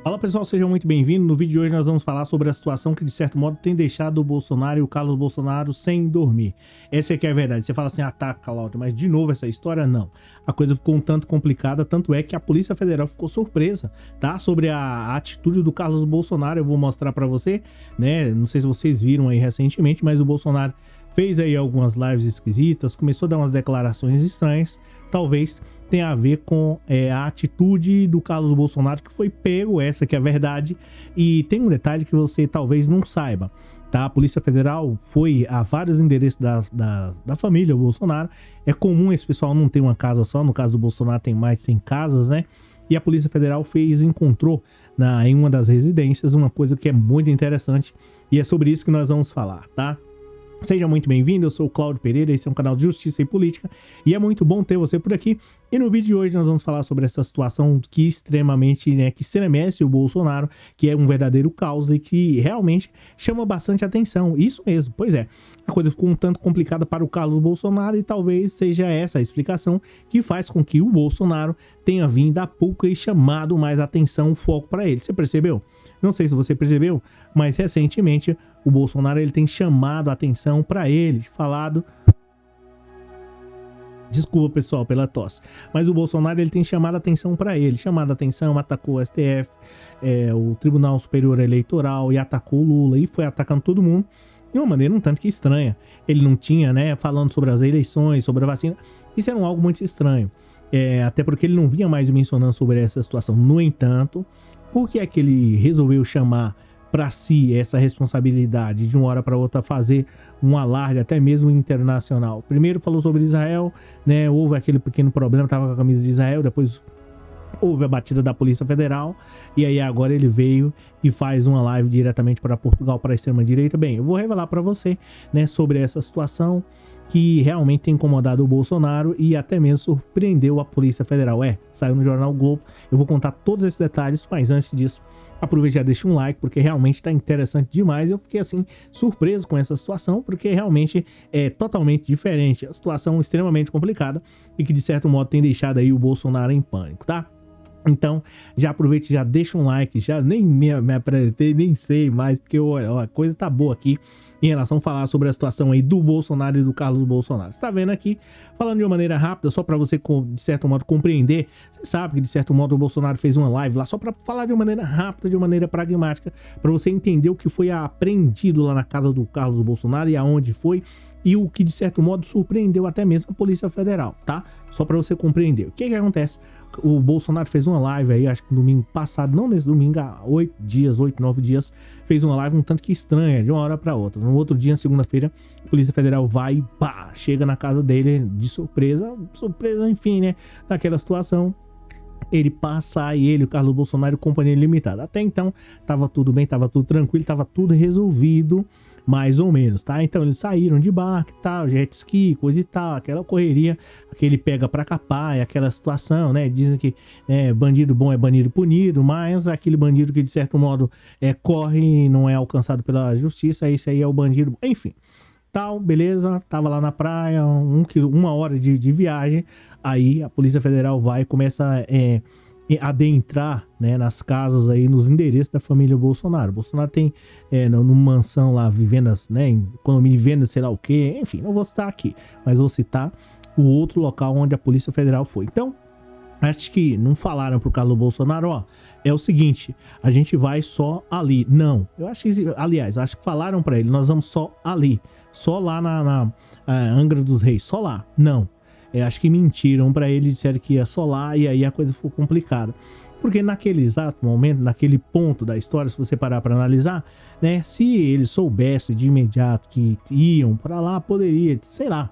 Fala pessoal, sejam muito bem-vindos. No vídeo de hoje nós vamos falar sobre a situação que de certo modo tem deixado o Bolsonaro e o Carlos Bolsonaro sem dormir. Essa aqui é a verdade. Você fala assim, tá, Cláudio, mas de novo essa história? Não. A coisa ficou um tanto complicada, tanto é que a Polícia Federal ficou surpresa, tá? Sobre a atitude do Carlos Bolsonaro, eu vou mostrar pra você, né? Não sei se vocês viram aí recentemente, mas o Bolsonaro fez aí algumas lives esquisitas, começou a dar umas declarações estranhas, talvez tenha a ver com a atitude do Carlos Bolsonaro, que foi pego, essa que é a verdade. E tem um detalhe que você talvez não saiba, tá? A Polícia Federal foi a vários endereços da família Bolsonaro. É comum esse pessoal não ter uma casa só, no caso do Bolsonaro tem mais de 100 casas, né? E a Polícia Federal encontrou em uma das residências uma coisa que é muito interessante, e é sobre isso que nós vamos falar, tá? Seja muito bem-vindo, eu sou o Cláudio Pereira, esse é um canal de Justiça e Política e é muito bom ter você por aqui. E no vídeo de hoje nós vamos falar sobre essa situação que extremamente, que estremece o Bolsonaro, que é um verdadeiro caos e que realmente chama bastante atenção. Isso mesmo, pois é, a coisa ficou um tanto complicada para o Carlos Bolsonaro e talvez seja essa a explicação que faz com que o Bolsonaro tenha vindo a pouco e chamado mais atenção, o foco para ele. Você percebeu? Não sei se você percebeu, mas recentemente o Bolsonaro ele tem chamado a atenção para ele, falado... Desculpa, pessoal, pela tosse. Mas o Bolsonaro ele tem chamado a atenção para ele. Chamado a atenção, atacou o STF, o Tribunal Superior Eleitoral e atacou o Lula. E foi atacando todo mundo de uma maneira um tanto que estranha. Ele não tinha, falando sobre as eleições, sobre a vacina. Isso era algo muito estranho. Até porque ele não vinha mais mencionando sobre essa situação. No entanto, por que é que ele resolveu chamar para si essa responsabilidade de uma hora para outra fazer um alarde até mesmo internacional? Primeiro falou sobre Israel, houve aquele pequeno problema, estava com a camisa de Israel, depois houve a batida da Polícia Federal e aí agora ele veio e faz uma live diretamente para Portugal, para a extrema direita. Bem, eu vou revelar para você, sobre essa situação que realmente tem incomodado o Bolsonaro e até mesmo surpreendeu a Polícia Federal. Saiu no Jornal Globo. Eu vou contar todos esses detalhes, mas antes disso, aproveite e já deixa um like, porque realmente está interessante demais. Eu fiquei assim surpreso com essa situação, porque realmente é totalmente diferente. A situação extremamente complicada e que de certo modo tem deixado aí o Bolsonaro em pânico, tá? Então, já aproveite e já deixa um like, já nem me apresentei, nem sei mais, porque a coisa tá boa aqui em relação a falar sobre a situação aí do Bolsonaro e do Carlos Bolsonaro. Você tá vendo aqui, falando de uma maneira rápida, só para você, de certo modo, compreender. Você sabe que, de certo modo, o Bolsonaro fez uma live lá só para falar de uma maneira rápida, de uma maneira pragmática, para você entender o que foi apreendido lá na casa do Carlos Bolsonaro e aonde foi, e o que, de certo modo, surpreendeu até mesmo a Polícia Federal, tá? Só para você compreender. O que acontece? O Bolsonaro fez uma live aí, acho que no domingo passado, não nesse domingo, há 8, 9 dias, fez uma live um tanto que estranha, de uma hora para outra. No outro dia, na segunda-feira, a Polícia Federal vai e chega na casa dele de surpresa, enfim, naquela situação. Ele passa e ele, o Carlos Bolsonaro e companhia limitada. Até então, tava tudo bem, tava tudo tranquilo, tava tudo resolvido, mais ou menos, tá? Então eles saíram de barco e tal, jet ski, coisa e tal, aquela correria, aquele pega pra capar, aquela situação, Dizem que bandido bom é bandido punido, mas aquele bandido que de certo modo corre e não é alcançado pela justiça, esse aí é o bandido, enfim. Tal, beleza, tava lá na praia, uma hora de viagem, aí a Polícia Federal vai e começa a adentrar, nas casas aí, nos endereços da família Bolsonaro. Bolsonaro tem numa mansão lá, vivendas, economia de vendas, sei lá o que, enfim, não vou citar aqui, mas vou citar o outro local onde a Polícia Federal foi. Então, acho que não falaram pro Carlos Bolsonaro, é o seguinte, a gente vai só ali. Não, eu acho que, aliás, acho que falaram para ele, nós vamos só ali, só lá na Angra dos Reis, só lá. Não, acho que mentiram para ele, disseram que ia só lá e aí a coisa ficou complicada. Porque naquele exato momento, naquele ponto da história, se você parar para analisar, se eles soubessem de imediato que iam para lá, poderia, sei lá,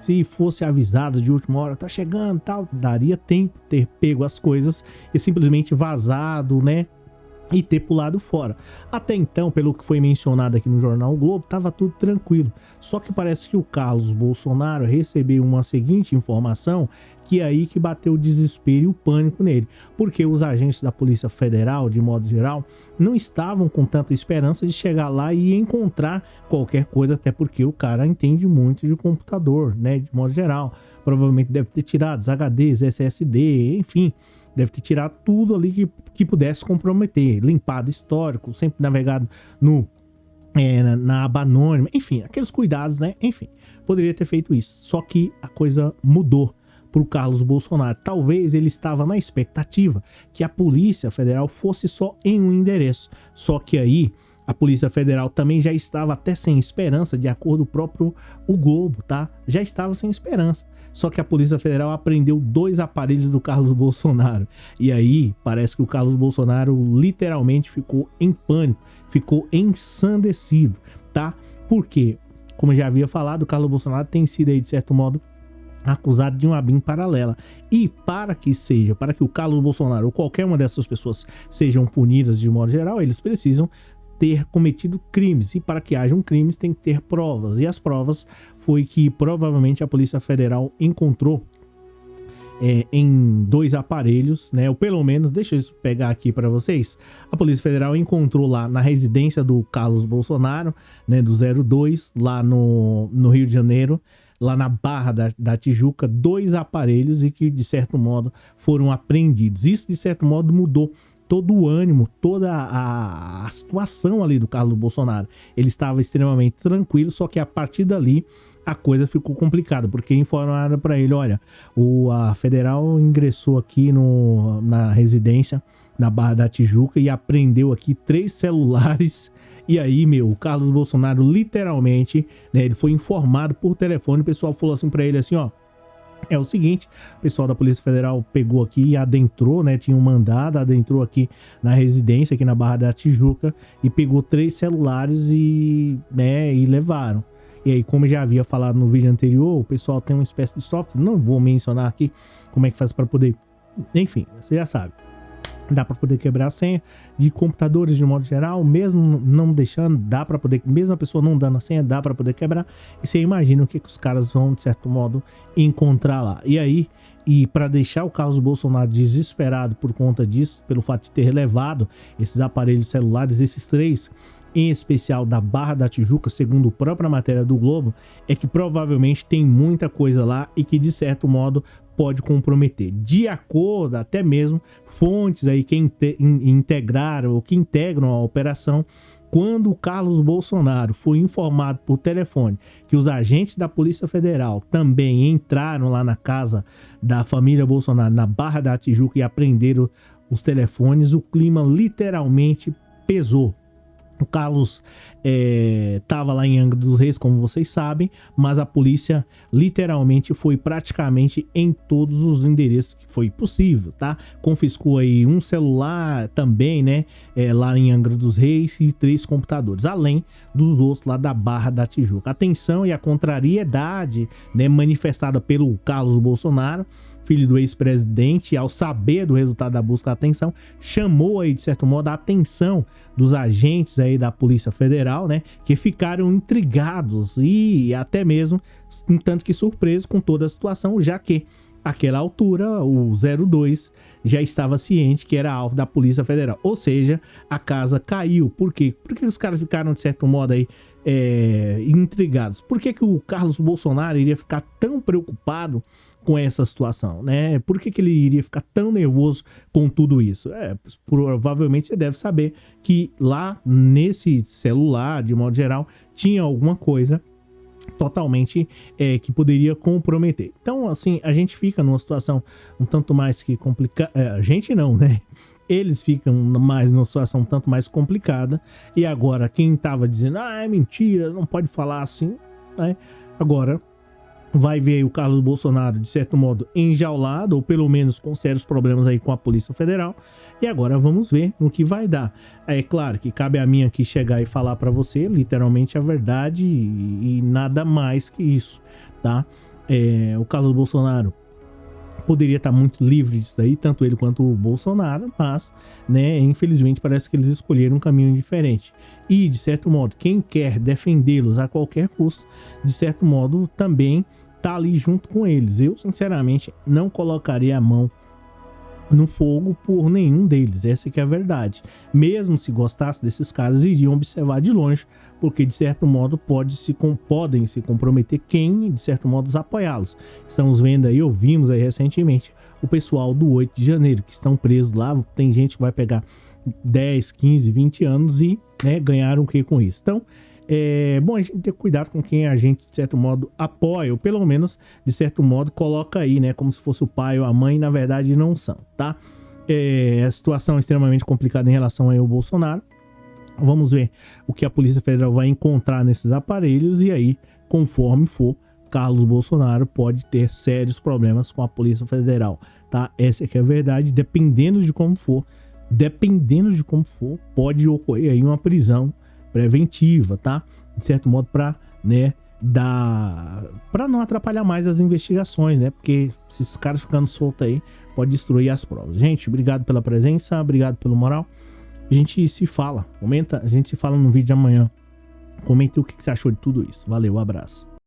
se fosse avisado de última hora, tá chegando, tal, daria tempo de ter pego as coisas e simplesmente vazado, e ter pulado fora. Até então, pelo que foi mencionado aqui no Jornal o Globo, tava tudo tranquilo. Só que parece que o Carlos Bolsonaro recebeu uma seguinte informação, que é aí que bateu o desespero e o pânico nele. Porque os agentes da Polícia Federal, de modo geral, não estavam com tanta esperança de chegar lá e encontrar qualquer coisa, até porque o cara entende muito de computador, de modo geral. Provavelmente deve ter tirado os HDs, SSD, enfim, deve ter tirado tudo ali que pudesse comprometer, limpado histórico, sempre navegado na aba anônima, enfim, aqueles cuidados, né? Enfim, poderia ter feito isso. Só que a coisa mudou para o Carlos Bolsonaro. Talvez ele estava na expectativa que a Polícia Federal fosse só em um endereço. Só que aí a Polícia Federal também já estava até sem esperança, de acordo com o próprio o Globo, tá? Já estava sem esperança. Só que a Polícia Federal apreendeu 2 aparelhos do Carlos Bolsonaro. E aí parece que o Carlos Bolsonaro literalmente ficou em pânico, ficou ensandecido, tá? Por quê? Como eu já havia falado, o Carlos Bolsonaro tem sido aí, de certo modo, acusado de uma BIM paralela. E para que o Carlos Bolsonaro ou qualquer uma dessas pessoas sejam punidas de modo geral, eles precisam ter cometido crimes. E para que hajam crimes tem que ter provas. E as provas foi que provavelmente a Polícia Federal encontrou em 2 aparelhos, né? Ou pelo menos, deixa eu pegar aqui para vocês. A Polícia Federal encontrou lá na residência do Carlos Bolsonaro, né? Do 02, lá no Rio de Janeiro, lá na Barra da Tijuca, 2 aparelhos e que, de certo modo, foram apreendidos. Isso, de certo modo, mudou todo o ânimo, toda a situação ali do Carlos Bolsonaro. Ele estava extremamente tranquilo, só que a partir dali a coisa ficou complicada, porque informaram para ele, olha, a Federal ingressou aqui na residência, na Barra da Tijuca, e apreendeu aqui 3 celulares. E aí, o Carlos Bolsonaro literalmente, né, ele foi informado por telefone, o pessoal falou assim para ele assim, ó, é o seguinte, o pessoal da Polícia Federal pegou aqui e adentrou, né, tinha um mandado, adentrou aqui na residência, aqui na Barra da Tijuca, e pegou 3 celulares e levaram. E aí, como eu já havia falado no vídeo anterior, o pessoal tem uma espécie de software, não vou mencionar aqui como é que faz para poder, enfim, você já sabe. Dá para poder quebrar a senha de computadores de modo geral, mesmo não deixando, dá para poder, mesmo a pessoa não dando a senha, dá para poder quebrar. E você imagina o que os caras vão, de certo modo, encontrar lá. E aí, para deixar o Carlos Bolsonaro desesperado por conta disso, pelo fato de ter levado esses aparelhos celulares, esses 3, em especial da Barra da Tijuca, segundo a própria matéria do Globo, é que provavelmente tem muita coisa lá e que, de certo modo, pode comprometer. De acordo, até mesmo, fontes aí que integraram ou que integram a operação, quando o Carlos Bolsonaro foi informado por telefone que os agentes da Polícia Federal também entraram lá na casa da família Bolsonaro, na Barra da Tijuca, e apreenderam os telefones, o clima literalmente pesou. O Carlos estava lá em Angra dos Reis, como vocês sabem, mas a polícia literalmente foi praticamente em todos os endereços que foi possível, tá? Confiscou aí um celular também, né? Lá em Angra dos Reis, e 3 computadores, além dos outros lá da Barra da Tijuca. A tensão e a contrariedade, né, manifestada pelo Carlos Bolsonaro, filho do ex-presidente, ao saber do resultado da busca da atenção, chamou aí, de certo modo, a atenção dos agentes aí da Polícia Federal, né, que ficaram intrigados e até mesmo um tanto que surpresos com toda a situação, já que àquela altura o 02 já estava ciente que era alvo da Polícia Federal, ou seja, a casa caiu. Por quê? Porque os caras ficaram, de certo modo, aí intrigados. Por que o Carlos Bolsonaro iria ficar tão preocupado com essa situação, né? Por que ele iria ficar tão nervoso com tudo isso? Provavelmente você deve saber que lá nesse celular, de modo geral, tinha alguma coisa totalmente que poderia comprometer. Então, assim, a gente fica numa situação um tanto mais que complicada. A gente não, né? Eles ficam mais numa situação um tanto mais complicada. E agora, quem tava dizendo, é mentira, não pode falar assim, né? Agora vai ver aí o Carlos Bolsonaro, de certo modo, enjaulado, ou pelo menos com sérios problemas aí com a Polícia Federal. E agora vamos ver no que vai dar. É claro que cabe a mim aqui chegar e falar para você literalmente a verdade e nada mais que isso, tá? O Carlos Bolsonaro poderia estar muito livre disso daí, tanto ele quanto o Bolsonaro, mas, né, infelizmente parece que eles escolheram um caminho diferente. E, de certo modo, quem quer defendê-los a qualquer custo, de certo modo, também tá ali junto com eles. Eu, sinceramente, não colocaria a mão no fogo por nenhum deles, essa que é a verdade. Mesmo se gostasse desses caras, iriam observar de longe, porque de certo modo podem se comprometer quem, de certo modo, apoiá-los. Estamos vendo aí, ouvimos aí recentemente, o pessoal do 8 de janeiro, que estão presos lá, tem gente que vai pegar 10, 15, 20 anos e, né, ganharam o que com isso? Então, é bom a gente ter cuidado com quem a gente, de certo modo, apoia, ou pelo menos, de certo modo, coloca aí, né, como se fosse o pai ou a mãe, e na verdade não são, tá? A situação é extremamente complicada em relação aí ao Bolsonaro. Vamos ver o que a Polícia Federal vai encontrar nesses aparelhos e aí, conforme for, Carlos Bolsonaro pode ter sérios problemas com a Polícia Federal, tá? Essa é que é a verdade, dependendo de como for, pode ocorrer aí uma prisão preventiva, tá? De certo modo, para, né, para não atrapalhar mais as investigações, né? Porque se esses caras ficando soltos aí, pode destruir as provas. Gente, obrigado pela presença, obrigado pelo moral. A gente se fala, comenta, a gente se fala no vídeo de amanhã. Comente o que você achou de tudo isso. Valeu, abraço.